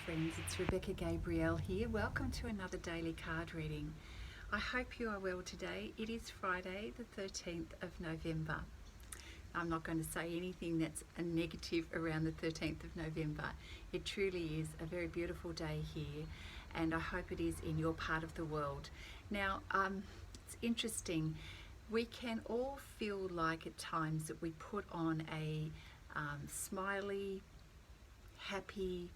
friends, it's Rebecca Gabrielle here. Welcome to another daily card reading. I hope you are well today. It is Friday the 13th of November. I'm not going to say anything that's a negative around the 13th of November. It truly is a very beautiful day here, and I hope it is in your part of the world. Now, it's interesting. We can all feel like at times that we put on a smiley, happy,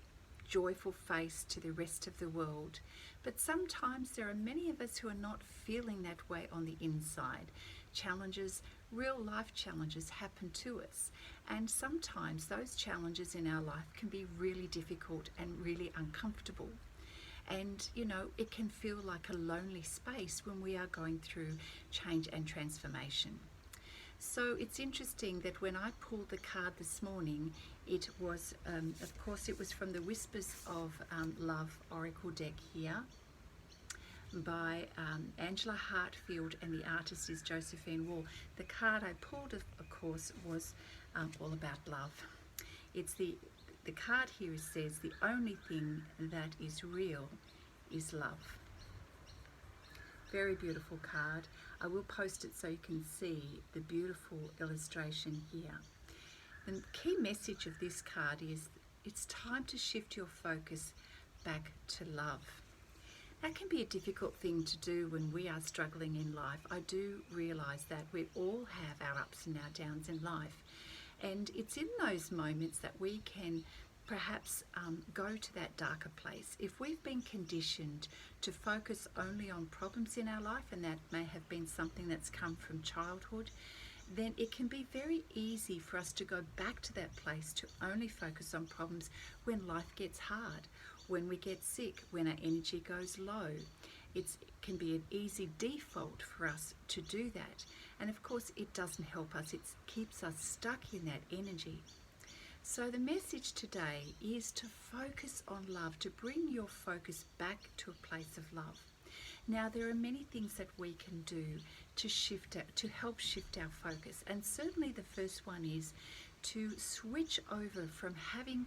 joyful face to the rest of the world. But sometimes there are many of us who are not feeling that way on the inside. Challenges, real life challenges happen to us. And sometimes those challenges in our life can be really difficult and really uncomfortable. And, you know, it can feel like a lonely space when we are going through change and transformation. So it's interesting that when I pulled the card this morning, it was, of course, it was from the Whispers of Love Oracle deck here by Angela Hartfield, and the artist is Josephine Wall. The card I pulled, of course, was all about love. It's the card here says, the only thing that is real is love. Very beautiful card. I will post it so you can see the beautiful illustration here. The key message of this card is it's time to shift your focus back to love. That can be a difficult thing to do when we are struggling in life. I do realize that we all have our ups and our downs in life. And it's in those moments that we can perhaps go to that darker place. If we've been conditioned to focus only on problems in our life, and that may have been something that's come from childhood, then it can be very easy for us to go back to that place to only focus on problems when life gets hard, when we get sick, when our energy goes low. It can be an easy default for us to do that. And of course, it doesn't help us. It keeps us stuck in that energy. So the message today is to focus on love, to bring your focus back to a place of love. Now, there are many things that we can do to help shift our focus. And certainly the first one is to switch over from having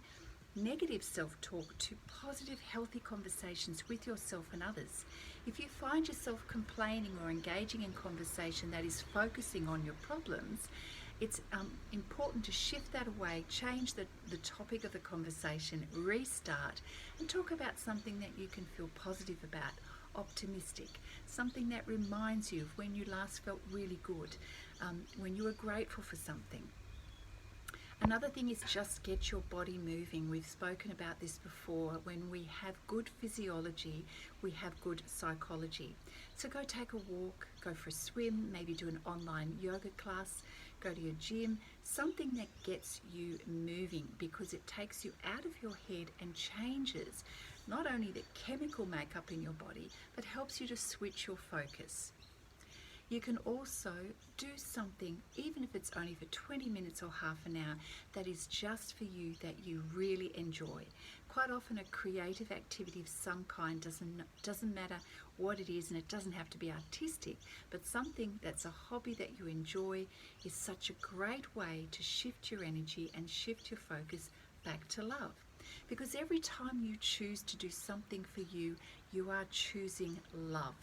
negative self-talk to positive, healthy conversations with yourself and others. If you find yourself complaining or engaging in conversation that is focusing on your problems, it's important to shift that away, change the topic of the conversation, restart, and talk about something that you can feel positive about, optimistic, something that reminds you of when you last felt really good, when you were grateful for something. Another thing is just get your body moving. We've spoken about this before. When we have good physiology, we have good psychology. So go take a walk, go for a swim, maybe do an online yoga class, go to your gym, something that gets you moving, because it takes you out of your head and changes not only the chemical makeup in your body, but helps you to switch your focus. You can also do something, even if it's only for 20 minutes or half an hour, that is just for you, that you really enjoy. Quite often a creative activity of some kind, doesn't matter what it is, and it doesn't have to be artistic, but something that's a hobby that you enjoy is such a great way to shift your energy and shift your focus back to love. Because every time you choose to do something for you, you are choosing love.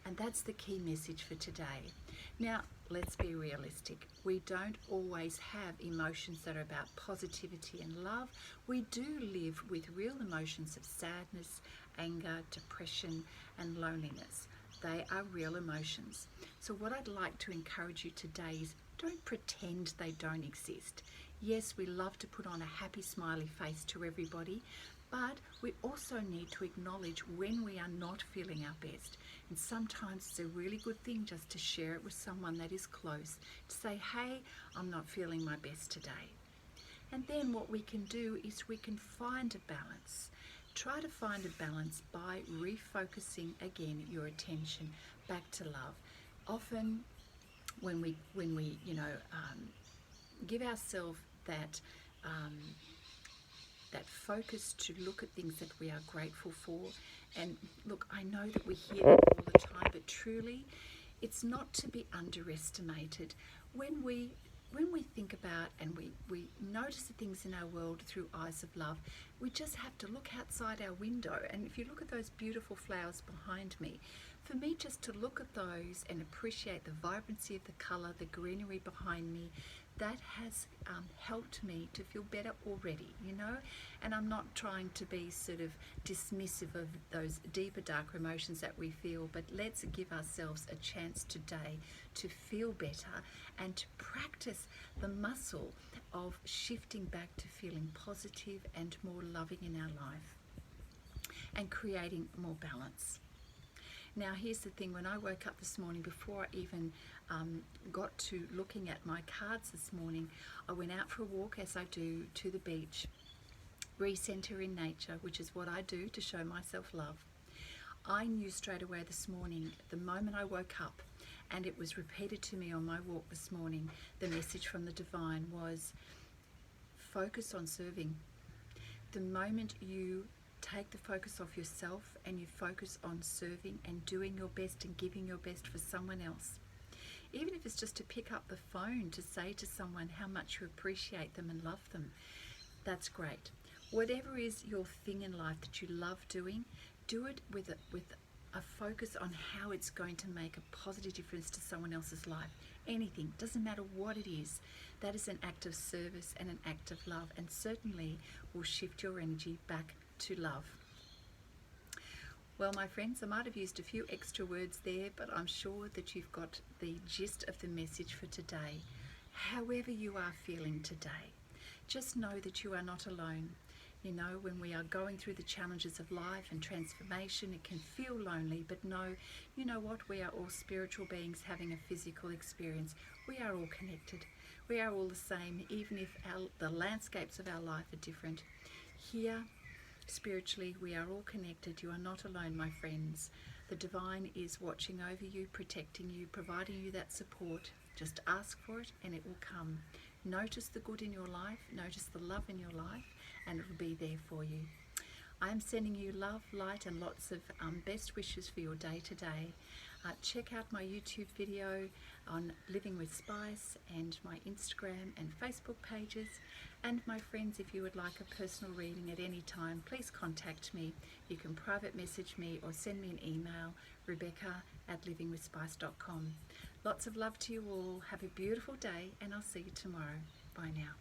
And that's the key message for today. Now, let's be realistic. We don't always have emotions that are about positivity and love. We do live with real emotions of sadness, anger, depression, and loneliness. They are real emotions. So what I'd like to encourage you today is don't pretend they don't exist. Yes, we love to put on a happy, smiley face to everybody, but we also need to acknowledge when we are not feeling our best. And sometimes it's a really good thing just to share it with someone that is close, to say, hey, I'm not feeling my best today. And then what we can do is we can find a balance. Try to find a balance by refocusing again your attention back to love. Often when we give ourselves that focus to look at things that we are grateful for. And look, I know that we hear that all the time, but truly it's not to be underestimated. When we when we think about and we notice the things in our world through eyes of love, we just have to look outside our window. And if you look at those beautiful flowers behind me, for me just to look at those and appreciate the vibrancy of the colour, the greenery behind me, that has helped me to feel better already, you know. And I'm not trying to be sort of dismissive of those deeper, darker emotions that we feel, but let's give ourselves a chance today to feel better and to practice the muscle of shifting back to feeling positive and more loving in our life and creating more balance. Now here's the thing, when I woke up this morning, before I even got to looking at my cards this morning, I went out for a walk, as I do, to the beach, recenter in nature, which is what I do to show myself love. I knew straight away this morning, the moment I woke up, and it was repeated to me on my walk this morning, the message from the divine was, focus on serving. The moment you take the focus off yourself and you focus on serving and doing your best and giving your best for someone else, even if it's just to pick up the phone to say to someone how much you appreciate them and love them, that's great. Whatever is your thing in life that you love doing, do it with a focus on how it's going to make a positive difference to someone else's life. Anything, doesn't matter what it is, that is an act of service and an act of love, and certainly will shift your energy back to love. Well, my friends, I might have used a few extra words there, but I'm sure that you've got the gist of the message for today. However you are feeling today, just know that you are not alone. You know, when we are going through the challenges of life and transformation, it can feel lonely, but no, you know what? We are all spiritual beings having a physical experience. We are all connected. We are all the same, even if the landscapes of our life are different. Here, spiritually, we are all connected. You are not alone, my friends. The divine is watching over you, protecting you, providing you that support. Just ask for it and it will come. Notice the good in your life, notice the love in your life, and it will be there for you. I am sending you love, light, and lots of best wishes for your day today. Check out my YouTube video on Living with Spice and my Instagram and Facebook pages. And my friends, if you would like a personal reading at any time, please contact me. You can private message me or send me an email, rebecca@livingwithspice.com. Lots of love to you all. Have a beautiful day, and I'll see you tomorrow. Bye now.